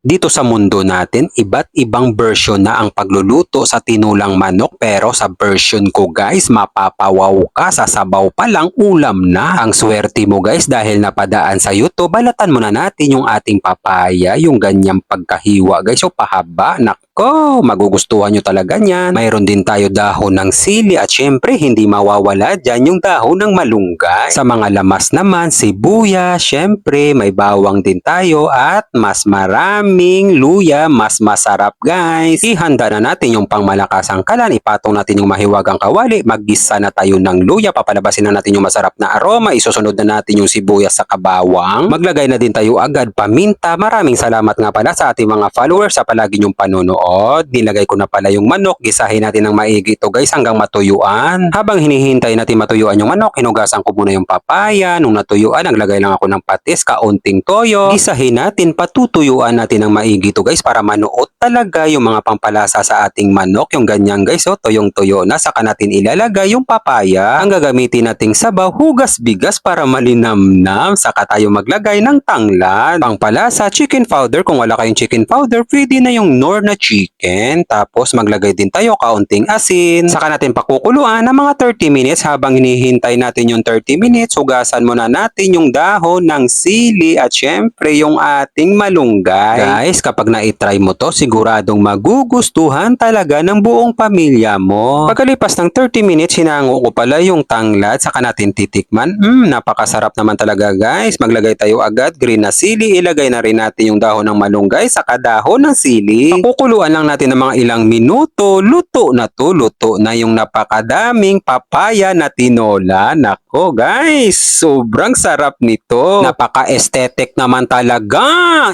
Dito sa mundo natin, iba't ibang version na ang pagluluto sa tinulang manok pero sa version ko guys, mapapawaw ka sa sabaw pa lang ulam na. Ang swerte mo guys dahil napadaan sa YouTube, balatan muna natin yung ating papaya, yung ganyang pagkahiwa guys o pahaba. Nako, magugustuhan nyo talaga niyan. Mayroon din tayo dahon ng sili at syempre hindi mawawala dyan yung dahon ng malunggay. Sa mga lamas naman, sibuyas, syempre may bawang din tayo at mas maraming luya, mas masarap guys. Ihanda na natin yung pangmalakasang kalan, ipatong natin yung mahiwagang kawali, maggisa na tayo ng luya, papalabasin na natin yung masarap na aroma, isusunod na natin yung sibuyas sa kabawang. Maglagay na din tayo agad paminta. Maraming salamat nga pala sa ating mga followers sa palagi nyong panonood. Nilagay ko na pala yung manok, gisahin natin ng maigi ito guys hanggang matuyuan. Habang hinihintay natin matuyuan yung manok, hinugasan ko muna yung papaya. Nung natuyuan, naglagay lang ako ng patis, kaunting toyo. Gisahin natin, patutuyuan natin ng maigi to guys para manuot talaga yung mga pampalasa sa ating manok. Yung ganyan guys, oh, tuyong-tuyo na. Saka natin ilalagay yung papaya. Ang gagamitin nating sabaw, hugas bigas para malinamnam. Saka tayo maglagay ng tanglad. Pangpalasa, chicken powder. Kung wala kayong chicken powder, pwede na yung Knorr na chicken. Tapos maglagay din tayo kaunting asin. Saka natin pakukuluan ng mga 30 minutes. Habang hinihintay natin yung 30 minutes, hugasan muna natin yung dahon ng sili at syempre yung ating malunggay. Guys, kapag na-try mo to, siguradong magugustuhan talaga ng buong pamilya mo. Pagkalipas ng 30 minutes, hinango ko pala yung tanglad. Saka natin titikman. Napakasarap naman talaga guys. Maglagay tayo agad green na sili. Ilagay na rin natin yung dahon ng malunggay saka dahon ng sili. Pakukuluan lang natin ng mga ilang minuto. Luto na to. Luto na yung napakadaming papaya na tinola. Nako guys, sobrang sarap nito. Napaka-aesthetic naman talaga.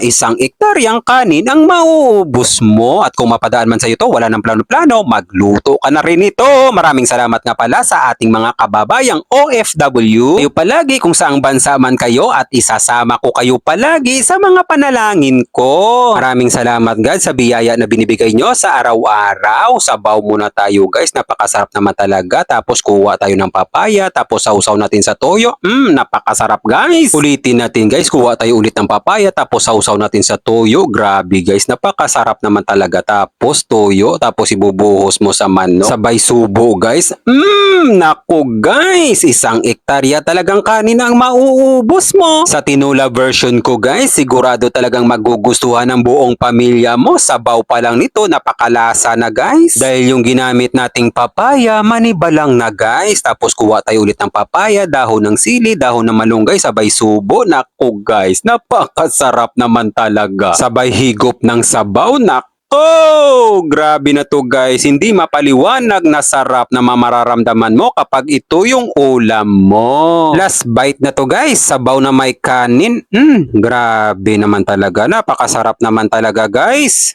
Isang ektaryang kanin ang mauubos mo. At kung mapadaan man sa iyo to, wala ng plano-plano, magluto ka na rin ito. Maraming salamat nga pala sa ating mga kababayang OFW. Kayo palagi kung saang bansa man kayo at isasama ko kayo palagi sa mga panalangin ko. Maraming salamat God sa biyaya na binibigay nyo sa araw-araw. Sabaw muna tayo guys, napakasarap naman talaga. Tapos kuha tayo ng papaya, tapos sausaw natin sa toyo. Napakasarap guys. Ulitin natin guys, kuha tayo ulit ng papaya, tapos sausaw natin sa toyo. Grabe guys, napakasarap naman talaga. Tapos toyo, tapos ibubuhos mo sa manok. Sabay subo guys. Naku guys, isang ektarya talagang kanin ang mauubos mo. Sa tinula version ko guys, sigurado talagang magugustuhan ng buong pamilya mo. Sabaw pa lang nito, napakalasa na guys. Dahil yung ginamit nating papaya, manibalang na guys. Tapos kuha tayo ulit ng papaya, dahon ng sili, dahon ng malunggay, sabay subo. Naku guys, napakasarap naman talaga. Sabay higop ng sabaw, naku. Oh, grabe na to guys. Hindi mapaliwanag na sarap na mararamdaman mo kapag ito yung ulam mo. Last bite na to guys. Sabaw na may kanin. Grabe naman talaga. Napakasarap naman talaga guys.